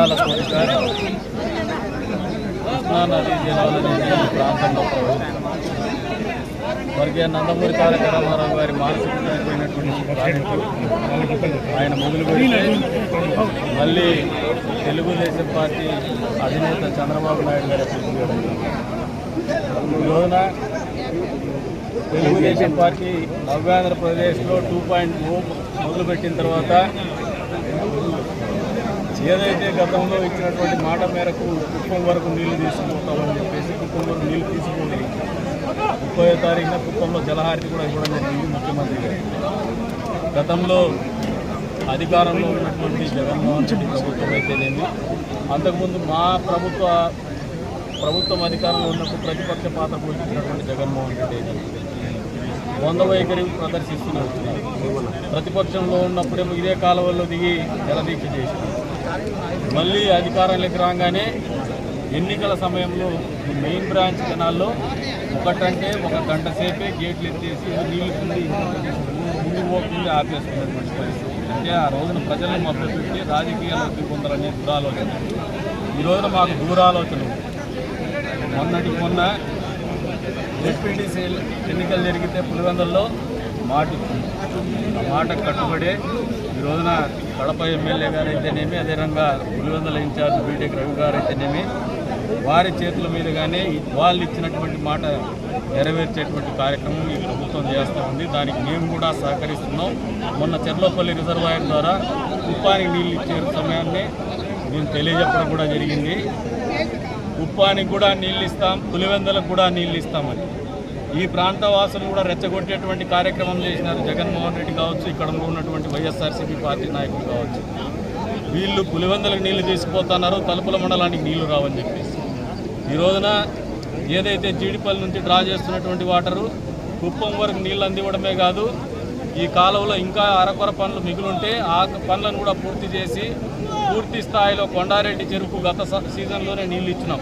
వేల కోట్ల కృష్ణానదీ జలాలను ప్రాంతంలో స్వర్గీయ నందమూరి తారక రామారావు గారి మానసికమైనటువంటి ప్రాజెక్టు ఆయన మొదలుపెట్టి మళ్ళీ తెలుగుదేశం పార్టీ అధినేత చంద్రబాబు నాయుడు గారి ఈ రోజున తెలుగుదేశం పార్టీ నవ్యాంధ్రప్రదేశ్లో 2.0 మొదలుపెట్టిన తర్వాత ఏదైతే గతంలో ఇచ్చినటువంటి మాట మేరకు కుప్పం వరకు నీళ్లు తీసుకుపోతామని చెప్పేసి కుప్పం వరకు నీళ్లు తీసుకుని 30వ తారీఖున కుప్పంలో జలహారతి కూడా ఇవ్వడం జరిగింది ముఖ్యమంత్రి గారు. గతంలో అధికారంలో ఉన్నటువంటి జగన్మోహన్ రెడ్డి ప్రభుత్వం అయితేనేమి, అంతకుముందు మా ప్రభుత్వం అధికారంలో ఉన్నప్పుడు ప్రతిపక్ష పాత్ర పోషించినటువంటి జగన్మోహన్ రెడ్డి వంద వైఖరి ప్రదర్శిస్తున్నారు. ప్రతిపక్షంలో ఉన్నప్పుడేమో ఇదే కాలువల్లో దిగి జలదీక్ష చేసింది. మళ్ళీ అధికారంలోకి రాగానే ఎన్నికల సమయంలో మెయిన్ బ్రాంచ్ కెనాల్లో ఒకటంటే 1 గంట సేపే గేట్లు ఎత్తేసి నీళ్ళు కింది ముందు పోకుండా ఆపేసుకున్నటువంటి పరిస్థితి. అంటే ఆ రోజున ప్రజలను మభ్యపెట్టి రాజకీయాల్లోకి పొందాలనే దురాలోచన. ఈ రోజున మాకు దూరాలోచన. మొన్న డిప్యూటీసీ ఎన్నికలు జరిగితే పులివెందుల్లో మాట ఇచ్చింది. ఆ మాట కట్టుబడే ఈ రోజున కడప ఎమ్మెల్యే గారు అయితేనేమి, అదేవిధంగా పులివెందుల ఇన్ఛార్జ్ బీటెక్ రవి గారు అయితేనేమి, వారి చేతుల మీదుగానే వాళ్ళు ఇచ్చినటువంటి మాట నెరవేర్చేటువంటి కార్యక్రమం ఈ ప్రభుత్వం చేస్తూ ఉంది. దానికి మేము కూడా సహకరిస్తున్నాం. మొన్న చెర్లోపల్లి రిజర్వాయర్ ద్వారా కుప్పానికి నీళ్ళు ఇచ్చే సమయాన్ని మేము తెలియజెప్పడం కూడా జరిగింది. కుప్పానికి కూడా నీళ్ళు ఇస్తాం, పులివెందులకు కూడా నీళ్ళు ఇస్తామని ఈ ప్రాంత వాసులు కూడా రెచ్చగొట్టేటువంటి కార్యక్రమం చేసినారు. జగన్మోహన్ రెడ్డి కావచ్చు, ఇక్కడ ఉన్నటువంటి వైఎస్ఆర్సీపీ పార్టీ నాయకులు కావచ్చు. వీళ్ళు పులివెందులకు నీళ్లు తీసుకుపోతున్నారు, తలుపుల మండలానికి నీళ్లు రావని చెప్పేసి ఈ రోజున ఏదైతే జీడిపల్లి నుంచి డ్రా చేస్తున్నటువంటి వాటరు కుప్పం వరకు నీళ్ళు అందివ్వడమే కాదు, ఈ కాలువలో ఇంకా అరకొర పనులు మిగులుంటే ఆ పనులను కూడా పూర్తి చేసి పూర్తి స్థాయిలో కొండారెడ్డి చెరుకు గత సీజన్లోనే నీళ్లు ఇచ్చినాం.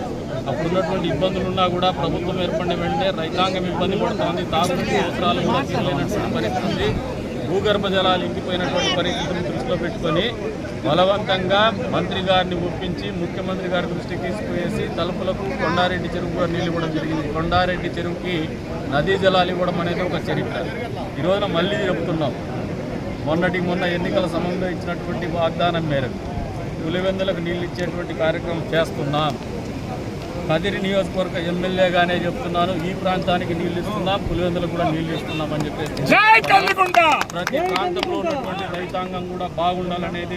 అప్పుడున్నటువంటి ఇబ్బందులు ఉన్నా కూడా ప్రభుత్వం ఏర్పడిన వెంటనే రైతాంగం ఇబ్బంది పడుతోంది. తాగునీటి అవసరాలు కూడా తీరలేనటువంటి పరిస్థితి, భూగర్భ జలాలు ఇంకిపోయినటువంటి పరిస్థితిని దృష్టిలో పెట్టుకొని బలవంతంగా మంత్రి గారిని ఒప్పించి ముఖ్యమంత్రి గారి దృష్టికి తీసుకువేసి తలుపులకు కొండారెడ్డి చెరువు కూడా నీళ్ళు ఇవ్వడం జరిగింది. కొండారెడ్డి చెరువుకి నదీ జలాలు ఇవ్వడం అనేది ఒక చరిత్ర. ఈ రోజున మళ్ళీ చెప్తున్నాం, మొన్న ఎన్నికల సమయంలో ఇచ్చినటువంటి వాగ్దానం మేరకు పులివెందులకు నీళ్ళు ఇచ్చేటువంటి కార్యక్రమం చేస్తున్నాం. కదిరి నియోజకవర్గ ఎమ్మెల్యేగానే చెప్తున్నాను, ఈ ప్రాంతానికి నీళ్లు ఇస్తున్నాం, పులివెందులకు కూడా నీళ్లు ఇస్తున్నాం అని చెప్పేసి ప్రతి ప్రాంతంలో ఉన్నటువంటి రైతాంగం కూడా బాగుండాలనేది